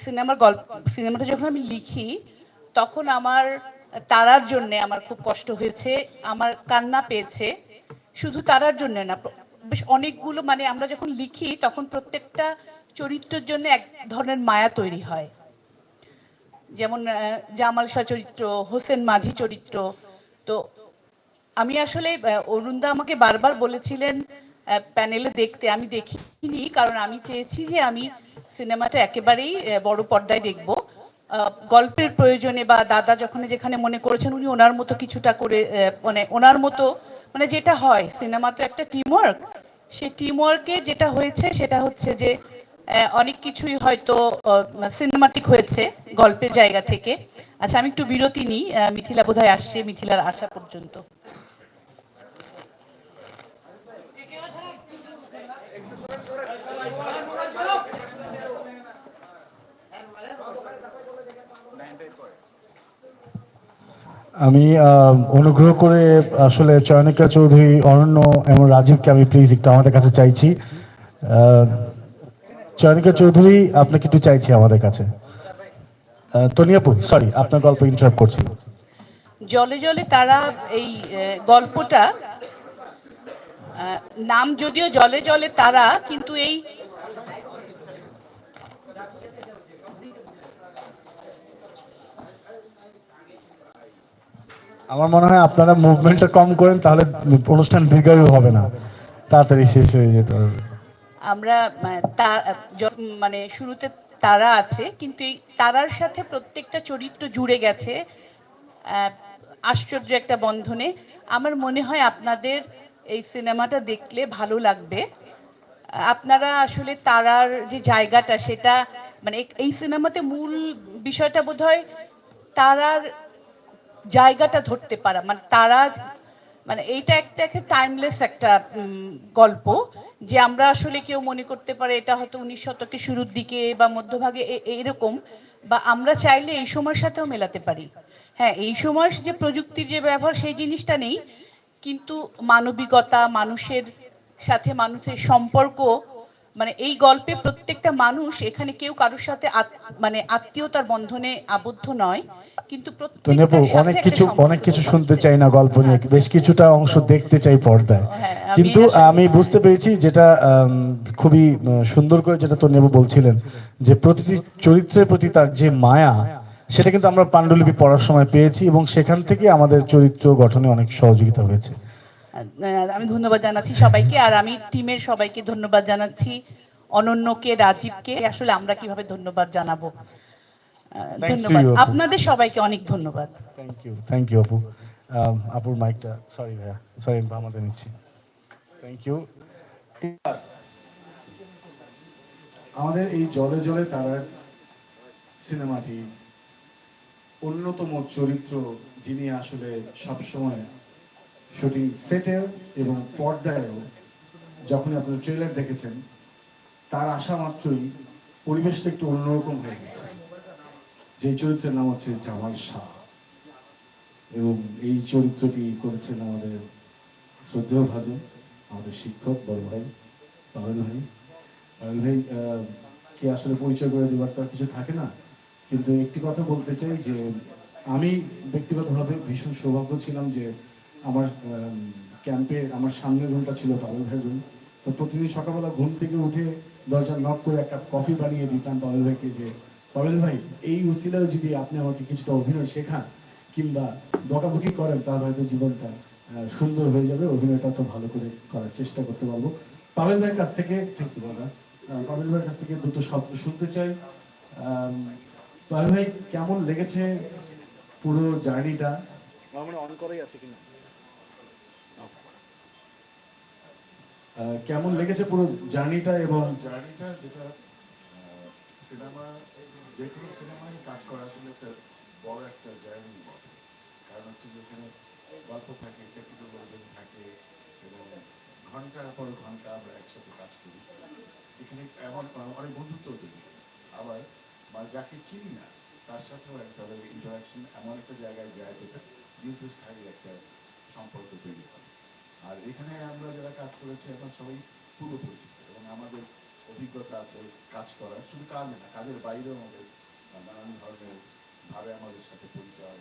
সিনেমার গল্প সিনেমাটা যখন আমি লিখি তখন আমার তারার জন্য আমার খুব কষ্ট হয়েছে, আমার কান্না পেয়েছে। শুধু তারার জন্য না, বেশ অনেকগুলো, মানে আমরা যখন লিখি তখন প্রত্যেকটা চরিত্রের জন্য এক ধরনের মায়া তৈরি হয়। যেমন জামাল শাহ চরিত্র, হোসেন মাঝি চরিত্র। তো আমি আসলে অরুণদা আমাকে বারবার বলেছিলেন প্যানেলে দেখতে, আমি দেখিনি, কারণ আমি চেয়েছি যে আমি সিনেমাটা একেবারেই বড় পর্দায় দেখব। গল্পের প্রয়োজনে বা দাদা যখন যেখানে মনে করেছেন উনি ওনার মতো কিছুটা করে, মানে ওনার মতো, মানে যেটা হয় সিনেমা তো একটা টিম ওয়ার্ক, সেই টিম ওয়ার্কে যেটা হয়েছে সেটা হচ্ছে যে অনেক কিছুই হয়তো সিনেমাটিক হয়েছে গল্পের জায়গা থেকে। আচ্ছা, আমি একটু বিরতি নিই, মিথিলা বোধহয় আসছে, মিথিলার আসা পর্যন্ত। আমি অনুগ্রহ করে আসলে চয়নিকা চৌধুরী, অনন্য এবং রাজীবকে আমি প্লিজ একটু আমাদের কাছে চাইছি। চয়নিকা চৌধুরী, আপনাকে একটু চাইছি আমাদের কাছে। তনিয়াপু, সরি, আপনার গল্প ইন্টারাপ্ট করছি। জলে জলে তারা, এই গল্পটা নাম যদিও জলে জলে তারা, কিন্তু এই আমার মনে হয় আপনারা মুভমেন্টটা কম করেন, তাহলে অনুষ্ঠান দীর্ঘায়ু হবে না, তাড়াতাড়ি শেষ হয়ে যেতে হবে। আমরা মানে শুরুতে তারা আছে, কিন্তু এই তারার সাথে প্রত্যেকটা চরিত্র জুড়ে গেছে আহ, আশ্চর্য একটা বন্ধনে। আমার মনে হয় আপনাদের এই সিনেমাটা দেখলে ভালো লাগবে। আপনারা আসলে তারার যে জায়গাটা, সেটা মানে এই সিনেমাতে মূল বিষয়টা বোধহয় তারার জায়গাটা ধরতে পারা, মানে তারা, মানে এইটা একটা টাইমলেস একটা গল্প, যে আমরা আসলে কেউ মনে করতে পারে এটা হয়তো 19 শতকের শুরুর দিকে বা মধ্যভাগে এরকম, বা আমরা চাইলে এই সময়ের সাথেও মেলাতে পারি। হ্যাঁ, এই সময়ের যে প্রযুক্তির যে ব্যবহার সেই জিনিসটা নেই, কিন্তু মানবিকতা, মানুষের সাথে মানুষের সম্পর্ক, মানে এই গল্পে প্রত্যেকটা মানুষ, এখানে কেউ কারোর সাথে মানে আত্মীয়তার বন্ধনে আবদ্ধ নয়, কিন্তু তনিয়াপু, প্রত্যেকটার সাথে একটা অনেক সম্পর্ক কিছু তৈরি শুনতে হচ্ছে। চাই না গল্প নিয়ে, বেশ কিছুটা অংশ দেখতে চাই পর্দায়। হ্যাঁ, আমি কিন্তু আসলে আমি বুঝতে পেরেছি যেটা খুবই সুন্দর করে যেটা তনিয়াপু বলছিলেন, যে প্রতিটি চরিত্রের প্রতি তার যে মায়া, সেটা কিন্তু আমরা পাণ্ডুলিপি পড়ার সময় পেয়েছি, এবং সেখান থেকে আমাদের চরিত্র গঠনে অনেক সহযোগিতা হয়েছে। আমি ধন্যবাদ জানাচ্ছি সবাইকে, আর আমি টিমের সবাইকে ধন্যবাদ জানাচ্ছি, অনন্যকে, রাজীবকে। আসলে আমরা কিভাবে ধন্যবাদ জানাবো। থ্যাঙ্কস টু ধন্যবাদ ইউ আপু। আপনাদের সবাইকে, অনেক ধন্যবাদ। থ্যাংক ইউ আপু। আপুর মাইকটা, সরি ভাইয়া, সরি, আমাদের নিচ্ছি। Thank you. আমাদের এই জলে জলে তারার সিনেমাটি অন্যতম চরিত্র, যিনি আসলে সবসময় শুটিং সেটে এবং পর্দায়ও, যখনই আপনারা ট্রেলার দেখেছেন, তার আসা মাত্রই পরিবেশটা একটু অন্যরকম হয়ে গেছে। যে চরিত্রের নাম হচ্ছে জামাল শাহ, এবং এই চরিত্রটি করেছেন আমাদের শ্রদ্ধেয় ভাজন, আমাদের শিক্ষক বড় ভাই পাবেল ভাই। পাবেল ভাই কে আসলে পরিচয় করে দেওয়ার তো কিছু থাকে না, কিন্তু একটি কথা বলতে চাই যে আমি ব্যক্তিগতভাবে ভীষণ সৌভাগ্য ছিলাম যে আমার ক্যাম্পে আমার সামনের রুমটা ছিল পাবেল ভাইয়ের রুম। তো প্রতিদিন সকালবেলা ঘুম থেকে উঠে দরজা নক করে একটা কফি বানিয়ে দিতাম পাবেল ভাইকে, যে পাবেল ভাই, এই উসিলায় যদি আপনি আমাকে কিছুটা অভিনয় শেখান কিংবা বকাবকি করেন, তাহলে হয়তো জীবনটা সুন্দর হয়ে যাবে, অভিনয়টা তো ভালো করে করার চেষ্টা করতে পারবো। পাবেল ভাইয়ের কাছ থেকে, থ্যাংক ইউ দাদা, পাবেল ভাইয়ের কাছ থেকে দুটো শব্দ শুনতে চাই। পাবেল ভাই, কেমন লেগেছে পুরো জার্নিটা? আমার মনে অন করাই আছে কিনা, কেমন লেগেছে পুরো জার্নিটা? এবং জার্নিটা যেটা সিনেমা, যে কোনো সিনেমায় কাজ করা আসলে একটা বড় একটা জার্নি বটে। কারণ হচ্ছে যে এখানে গল্প থাকে, টেকনিক্যাল লোকজন থাকে, এবং ঘন্টার পর ঘন্টা আমরা একসাথে কাজ করি। এখানে এমন অনেক বন্ধুত্ব তৈরি করি। আবার যাকে চিনি না তার সাথেও একটা ইন্টারাকশন এমন একটা জায়গায় যায় যেটা দীর্ঘস্থায়ী একটা সম্পর্ক তৈরি করে। আর এখানে আমরা যারা কাজ করেছি এখন সবাই পূর্ব পরিচিত, এবং আমাদের অভিজ্ঞতা আছে কাজ করার, শুধু কাজে না, কাজের বাইরেও আমাদের নানান ধরনের ভাবে আমাদের সাথে পরিচয়